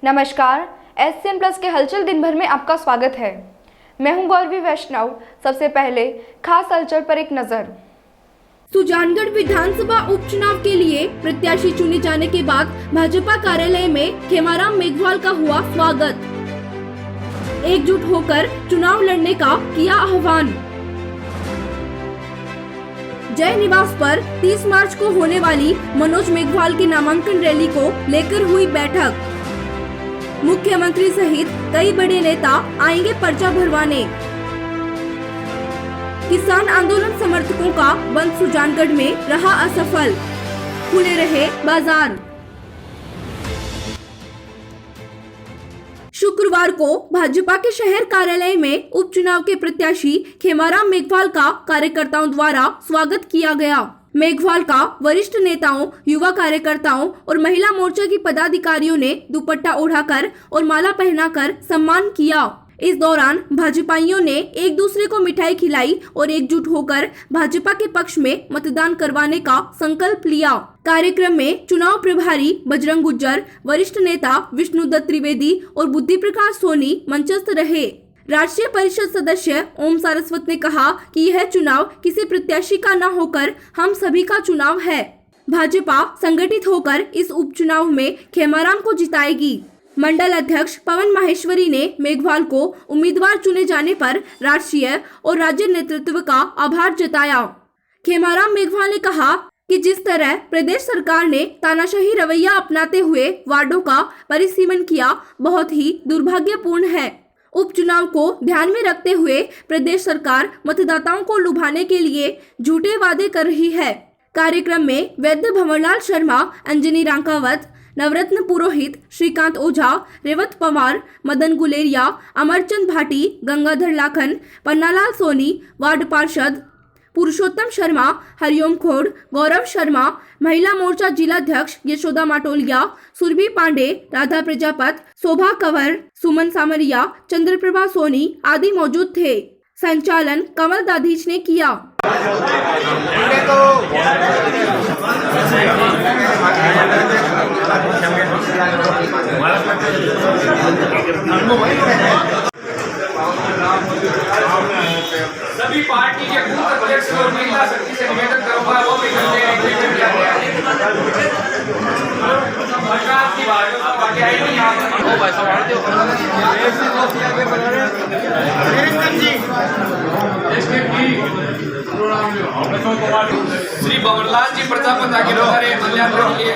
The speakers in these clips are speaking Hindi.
नमस्कार, SCN प्लस के हलचल दिन भर में आपका स्वागत है। मैं हूं गौरवी वैष्णव। सबसे पहले खास हलचल पर एक नजर। सुजानगढ़ विधानसभा उपचुनाव के लिए प्रत्याशी चुने जाने के बाद भाजपा कार्यालय में खेमाराम मेघवाल का हुआ स्वागत। एकजुट होकर चुनाव लड़ने का किया आह्वान। जय निवास पर 30 मार्च को होने वाली मनोज मेघवाल की नामांकन रैली को लेकर हुई बैठक। मुख्यमंत्री सहित कई बड़े नेता आएंगे पर्चा भरवाने। किसान आंदोलन समर्थकों का बंद सुजानगढ़ में रहा असफल, खुले रहे बाजार। शुक्रवार को भाजपा के शहर कार्यालय में उपचुनाव के प्रत्याशी खेमाराम मेघवाल का कार्यकर्ताओं द्वारा स्वागत किया गया। मेघवाल का वरिष्ठ नेताओं, युवा कार्यकर्ताओं और महिला मोर्चा की पदाधिकारियों ने दुपट्टा ओढ़ाकर और माला पहनाकर सम्मान किया। इस दौरान भाजपाइयों ने एक दूसरे को मिठाई खिलाई और एकजुट होकर भाजपा के पक्ष में मतदान करवाने का संकल्प लिया। कार्यक्रम में चुनाव प्रभारी बजरंग गुज्जर, वरिष्ठ नेता विष्णुदत्त त्रिवेदी और बुद्धि प्रकाश सोनी मंचस्थ रहे। राष्ट्रीय परिषद सदस्य ओम सारस्वत ने कहा कि यह चुनाव किसी प्रत्याशी का न होकर हम सभी का चुनाव है। भाजपा संगठित होकर इस उपचुनाव में खेमाराम को जिताएगी। मंडल अध्यक्ष पवन माहेश्वरी ने मेघवाल को उम्मीदवार चुने जाने पर राष्ट्रीय और राज्य नेतृत्व का आभार जताया। खेमाराम मेघवाल ने कहा कि जिस तरह प्रदेश सरकार ने तानाशाही रवैया अपनाते हुए वार्डों का परिसीमन किया, बहुत ही दुर्भाग्यपूर्ण है। उपचुनाव को ध्यान में रखते हुए प्रदेश सरकार मतदाताओं को लुभाने के लिए झूठे वादे कर रही है। कार्यक्रम में वैद्य भंवरलाल शर्मा, अंजनी रांकावत, नवरत्न पुरोहित, श्रीकांत ओझा, रेवत पवार, मदन गुलेरिया, अमरचंद भाटी, गंगाधर लाखन, पन्नालाल सोनी, वार्ड पार्षद पुरुषोत्तम शर्मा, हरिओम खोड़, गौरव शर्मा, महिला मोर्चा जिलाध्यक्ष यशोदा माटोलिया, सुरभि पांडे, राधा प्रजापत, शोभा कंवर, सुमन सामरिया, चंद्रप्रभा सोनी आदि मौजूद थे। संचालन कमल दाधीच ने किया। सभी पार्टी के बूथ अध्यक्ष और महिला शक्ति से निवेदन करूंगा वो भी करते हैं सरकार की बातें आई नहीं ओ भाई सवाल दो श्री भंवरलाल जी प्रजापत आगे हमारे कल्याण के लिए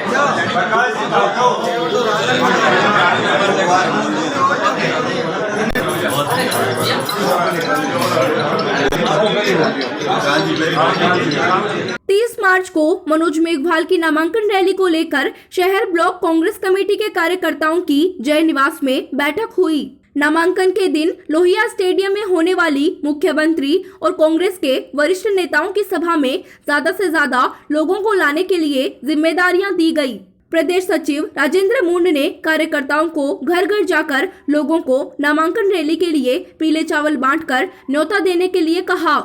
30 मार्च को मनोज मेघवाल की नामांकन रैली को लेकर शहर ब्लॉक कांग्रेस कमेटी के कार्यकर्ताओं की जय निवास में बैठक हुई। नामांकन के दिन लोहिया स्टेडियम में होने वाली मुख्यमंत्री और कांग्रेस के वरिष्ठ नेताओं की सभा में ज्यादा से ज्यादा लोगों को लाने के लिए जिम्मेदारियां दी गई। प्रदेश सचिव राजेंद्र मुंड ने कार्यकर्ताओं को घर घर जाकर लोगों को नामांकन रैली के लिए पीले चावल बांटकर न्योता देने के लिए कहा।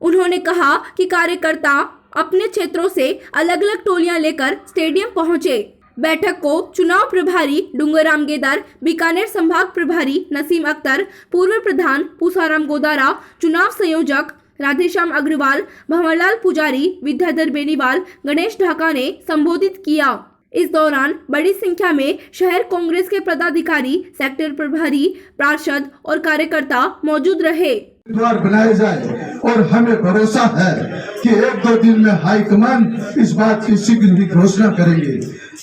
उन्होंने कहा कि कार्यकर्ता अपने क्षेत्रों से अलग अलग टोलियां लेकर स्टेडियम पहुंचे। बैठक को चुनाव प्रभारी डूंगरराम गेदार, बीकानेर संभाग प्रभारी नसीम अख्तर, पूर्व प्रधान पूसाराम गोदारा, चुनाव संयोजक राधेश्याम अग्रवाल, भंवरलाल पुजारी, विद्याधर बेनीवाल, गणेश ढाका ने संबोधित किया। इस दौरान बड़ी संख्या में शहर कांग्रेस के पदाधिकारी, सेक्टर प्रभारी, पार्षद और कार्यकर्ता मौजूद रहे। द्वार बनाए जाए और हमें भरोसा है कि 1-2 दिन में हाईकमान इस बात की शीघ्र ही घोषणा करेंगे।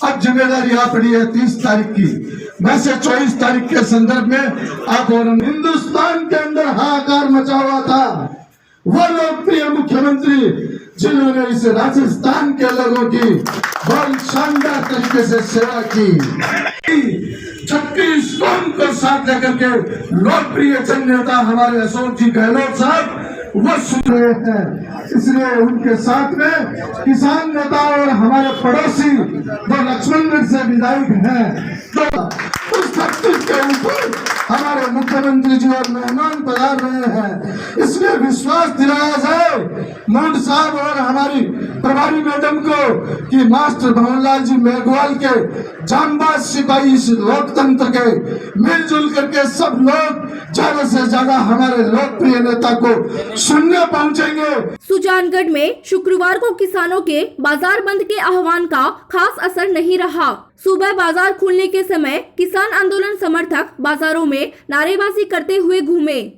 अब जिम्मेदारी आ पड़ी है 30 तारीख की। वैसे 24 तारीख के संदर्भ में आप और हिंदुस्तान के अंदर हाहाकार मचा हुआ था। वो लोकप्रिय मुख्यमंत्री जिन्होंने इस राजस्थान के लोगों की बहुत शानदार तरीके से सेवा की, 36 कौम को साथ लेकर के लोकप्रिय जन नेता हमारे अशोक जी गहलोत साहब वो सुन रहे हैं। इसलिए उनके साथ में किसान नेता और हमारे पड़ोसी जो लक्ष्मणगढ़ से विधायक हैं, तो उस धरती के ऊपर हमारे मुख्यमंत्री जी और मेहमान पधार रहे हैं। इसलिए विश्वास दिलाया जाए मोंड साहब और हमारी प्रभारी मैडम को कि मास्टर भवनलाल जी मेघवाल के जांबाज सिपाही इस लोकतंत्र के मिलजुल करके सब लोग ज्यादा से ज्यादा हमारे लोकप्रिय नेता को सुनने पहुंचेंगे। सुजानगढ़ में शुक्रवार को किसानों के बाजार बंद के आह्वान का खास असर नहीं रहा। सुबह बाजार खुलने के समय किसान आंदोलन समर्थक बाजारों में नारेबाजी करते हुए घूमे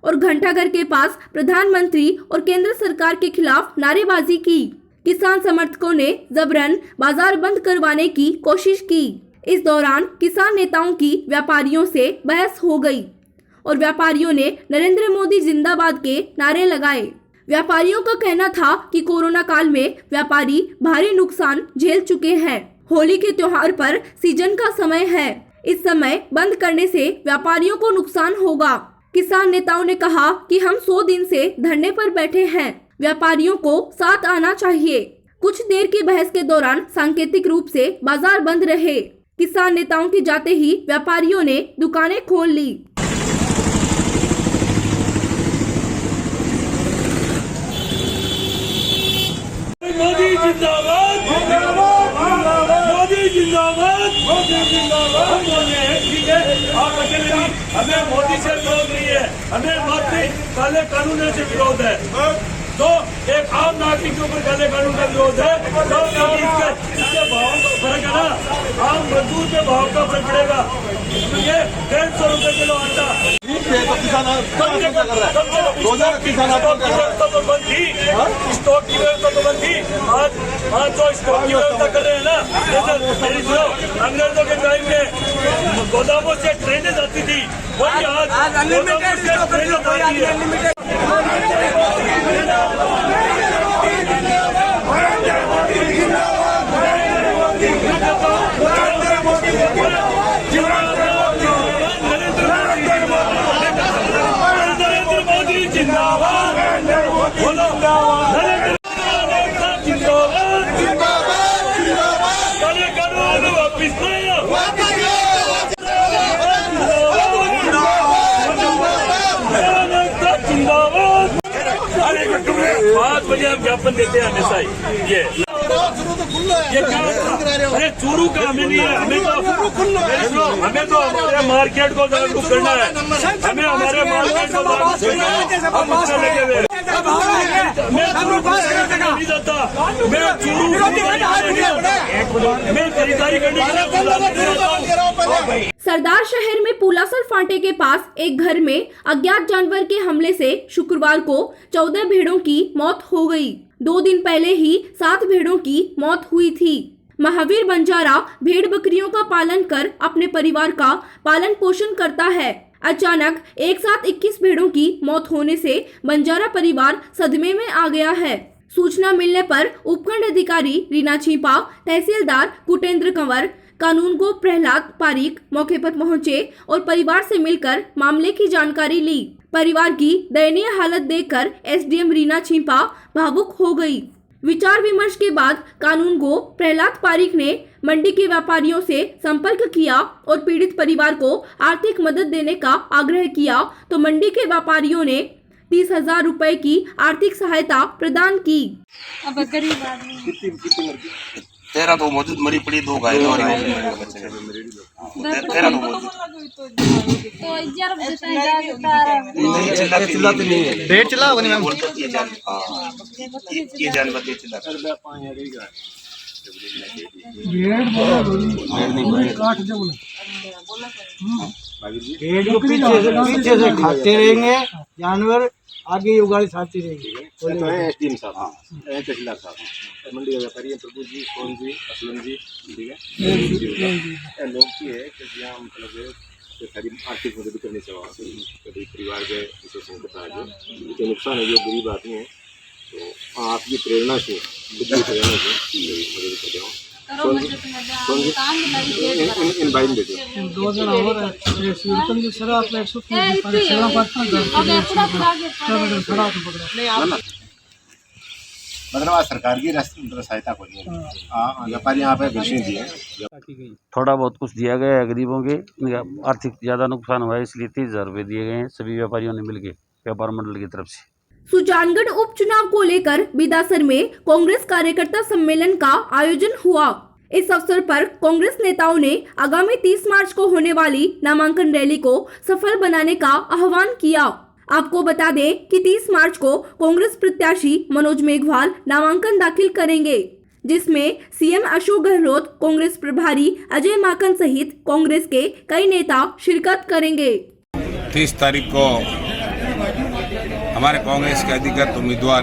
और घंटाघर के पास प्रधानमंत्री और केंद्र सरकार के खिलाफ नारेबाजी की। किसान समर्थकों ने जबरन बाजार बंद करवाने की कोशिश की। इस दौरान किसान नेताओं की व्यापारियों से बहस हो गई और व्यापारियों ने नरेंद्र मोदी जिंदाबाद के नारे लगाए। व्यापारियों का कहना था कि कोरोना काल में व्यापारी भारी नुकसान झेल चुके हैं। होली के त्योहार पर सीजन का समय है, इस समय बंद करने से व्यापारियों को नुकसान होगा। किसान नेताओं ने कहा कि हम 100 दिन से धरने पर बैठे हैं, व्यापारियों को साथ आना चाहिए। कुछ देर की बहस के दौरान सांकेतिक रूप से बाजार बंद रहे। किसान नेताओं के जाते ही व्यापारियों ने दुकानें खोल ली। मोदी जिंदाबाद, मोदी जिंदाबाद, मोदी जिंदाबाद। हम बोल रहे हैं ठीक है, आप अकेले नहीं, हमें मोदी से विरोध नहीं है, हमें मात्र काले कानून से विरोध है। तो एक आम नागरिक के ऊपर काले कानून का विरोध है, तो इसके भाव का फर्क है ना, आम मजदूर के भाव का फर्क पड़ेगा। ये 150 रुपए किलो आटा बंद थी, स्टॉक की व्यवस्था तो बंद थी। आज जो स्टॉक की व्यवस्था कर रहे हैं ना, जैसे अंग्रेजों के टाइम में गोदामों से ट्रेनें जाती थी, वही आज ट्रेनें जाती है। नरेंद्र मोदी जिंदाबाद, काले कानून वापिस लाओ, 5 बजे हम ज्ञापन देते हैं हमेशा ही। ये क्या, अरे चूरू का हमें नहीं है, हमें तो हमारे मार्केट को जागरूक करना है, हमें हमारे मार्केट को जागरूक करना है। हम उससे लगे हुए मैं खरीदारी करने के लिए सरदार शहर में पुलासर फांटे के पास एक घर में अज्ञात जानवर के हमले से शुक्रवार को 14 भेड़ों की मौत हो गई। 2 दिन पहले ही 7 भेड़ों की मौत हुई थी। महावीर बंजारा भेड़ बकरियों का पालन कर अपने परिवार का पालन पोषण करता है। अचानक एक साथ 21 भेड़ों की मौत होने से बंजारा परिवार सदमे में आ गया है। सूचना मिलने पर उपखंड अधिकारी रीना छिपा, तहसीलदार कुटेंद्र कंवर, कानूनगो प्रहलाद पारीक मौके पर पहुंचे और परिवार से मिलकर मामले की जानकारी ली। परिवार की दयनीय हालत देखकर एसडीएम रीना छिपा भावुक हो गई। विचार विमर्श के बाद कानूनगो प्रहलाद पारीक ने मंडी के व्यापारियों से संपर्क किया और पीड़ित परिवार को आर्थिक मदद देने का आग्रह किया तो मंडी के व्यापारियों ने 30,000 रुपए की आर्थिक सहायता प्रदान की। अब गरीब आदमी 13 तो मौजूद मरी पड़ी, 2 गाय और 13 तो मौजूद तो 11 बजे तक नहीं चिल्लाते नहीं है, भेड़ चिल्ला होगा नहीं मैम, ये जानवर ये चिल्ला भेड़ को पीछे से खाते रहेंगे जानवर, आगे ये उगाड़ी खाती रहेगी। एसडीएम साहब, तहसीलदार साहब, मंडी के व्यापारी प्रभु जी, सोन जी, असलम जी, ठीक है। लोग की है कि यहाँ मतलब सारी आर्थिक मदद करने से कभी परिवार के इसे संकट आ गए, जो नुकसान है जो गरीब आदमी है, तो आपकी प्रेरणा से मदद कर रहे हो। इन भाई बेटे 2 जन और सिस्टम की सर आप 130 मतलब सरकार की सहायता को व्यापारी यहाँ पे घोषणा दी है। थोड़ा बहुत कुछ दिया गया है गरीबों के, आर्थिक ज़्यादा नुकसान हुआ है इसलिए 30,000 रुपये दिए गए हैं सभी व्यापारियों ने मिलकर व्यापार मंडल की तरफ से। सुजानगढ़ उपचुनाव को लेकर बिदासर में कांग्रेस कार्यकर्ता सम्मेलन का आयोजन हुआ। इस अवसर पर कांग्रेस नेताओं ने आगामी 30 मार्च को होने वाली नामांकन रैली को सफल बनाने का आह्वान किया। आपको बता दें कि 30 मार्च को कांग्रेस प्रत्याशी मनोज मेघवाल नामांकन दाखिल करेंगे, जिसमें सीएम अशोक गहलोत, कांग्रेस प्रभारी अजय माकन सहित कांग्रेस के कई नेता शिरकत करेंगे। 30 तारीख को हमारे कांग्रेस के अधिकृत उम्मीदवार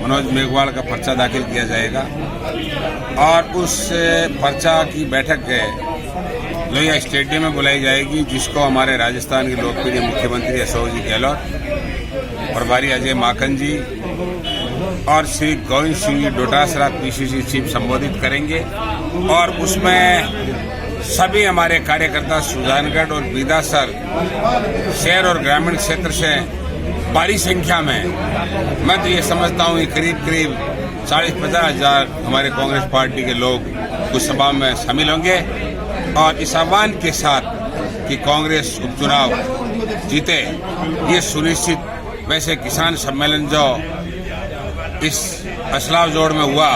मनोज मेघवाल का पर्चा दाखिल किया जाएगा और उस पर्चा की बैठक लोहिया स्टेडियम में बुलाई जाएगी, जिसको हमारे राजस्थान के लोकप्रिय मुख्यमंत्री अशोक जी गहलोत, प्रभारी अजय माकन जी और श्री गोविंद सिंह जी डोटासरा पीसीसी चीफ संबोधित करेंगे। और उसमें सभी हमारे कार्यकर्ता सुजानगढ़ और बिदासर शहर और ग्रामीण क्षेत्र से बड़ी संख्या में, मैं तो ये समझता हूँ कि करीब 40-50 हजार हमारे कांग्रेस पार्टी के लोग उस सभा में शामिल होंगे और इस आह्वान के साथ कि कांग्रेस उपचुनाव जीते, ये सुनिश्चित। वैसे किसान सम्मेलन जो इस असलाव जोड़ में हुआ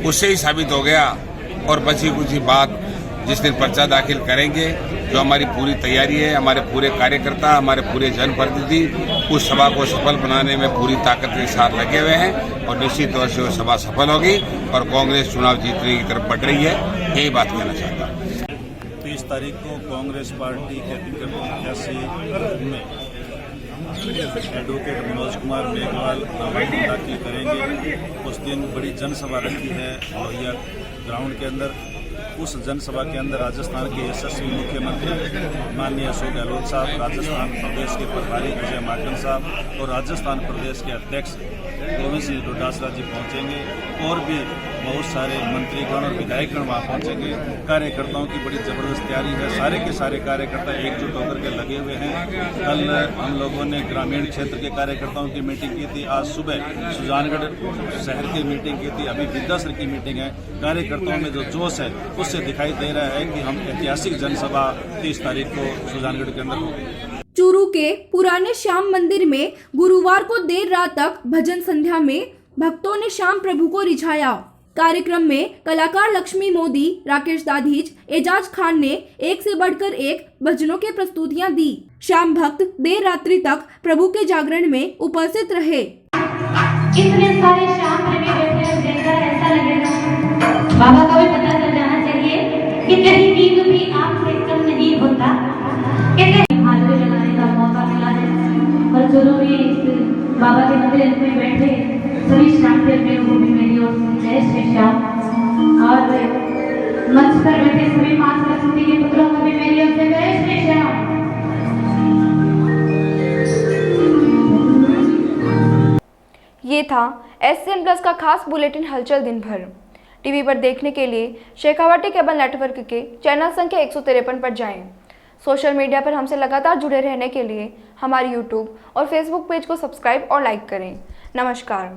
उससे ही साबित हो गया और बची कुछ बात जिस दिन पर्चा दाखिल करेंगे, जो हमारी पूरी तैयारी है, हमारे पूरे कार्यकर्ता, हमारे पूरे जनप्रतिनिधि उस सभा को सफल बनाने में पूरी ताकत के साथ लगे हुए हैं और निश्चित तौर से वो सभा सफल होगी और कांग्रेस चुनाव जीतने की तरफ बढ़ रही है, यही बात कहना चाहता हूँ। 30 तारीख को कांग्रेस पार्टी के अधिकृत प्रत्याशी में एडवोकेट मनोज कुमार मेघवाल नामांकन दाखिल करेंगे। उस दिन बड़ी जनसभा रखी है लोहिया ग्राउंड के अंदर। उस जनसभा के अंदर राजस्थान के यशस्वी मुख्यमंत्री माननीय अशोक गहलोत साहब, राजस्थान प्रदेश के प्रभारी अजय माकन साहब और राजस्थान प्रदेश के अध्यक्ष गोविंद सिंह डोटासरा जी पहुंचेंगे और भी बहुत सारे मंत्रीगण और विधायकगण वहाँ पहुंचेंगे। कार्यकर्ताओं की बड़ी जबरदस्त तैयारी है, सारे के सारे कार्यकर्ता एकजुट होकर के लगे हुए हैं। कल हम लोगों ने ग्रामीण क्षेत्र के कार्यकर्ताओं की मीटिंग की थी, आज सुबह सुजानगढ़ शहर की मीटिंग की थी, अभी बिदासर की मीटिंग है। कार्यकर्ताओं में जो जोश है उससे दिखाई दे रहा है कि हम ऐतिहासिक जनसभा 30 तारीख को सुजानगढ़ के अंदर होगी। चूरू के पुराने श्याम मंदिर में गुरुवार को देर रात तक भजन संध्या में भक्तों ने श्याम प्रभु को रिझाया। कार्यक्रम में कलाकार लक्ष्मी मोदी, राकेश दाधीच, एजाज खान ने एक से बढ़कर एक भजनों की प्रस्तुतियां दी। श्याम भक्त देर रात्रि तक प्रभु के जागरण में उपस्थित रहे। इतने सारे श्याम प्रेमी बैठे हैं, देखकर ऐसा लगेगा बाबा को भी पता चल जाना चाहिए कि कहीं नींद भी आपसे कम नहीं होता। हाजिरी लगाने का मौका मिला है और जो लोग बाबा के मंदिर में बैठे सभी श्याम प्रेमियों को भी मेरी ओर से जय श्री श्याम और मंच पर बैठे सभी मां सरस्वती के पुत्रों को भी मेरी ओर से जय श्री श्याम। ये था SCN प्लस का खास बुलेटिन हलचल दिन भर। टीवी पर देखने के लिए शेखावाटी केबल नेटवर्क के चैनल संख्या 153 पर जाएं। सोशल मीडिया पर हमसे लगातार जुड़े रहने के लिए हमारे YouTube और Facebook पेज को सब्सक्राइब और लाइक करें। नमस्कार।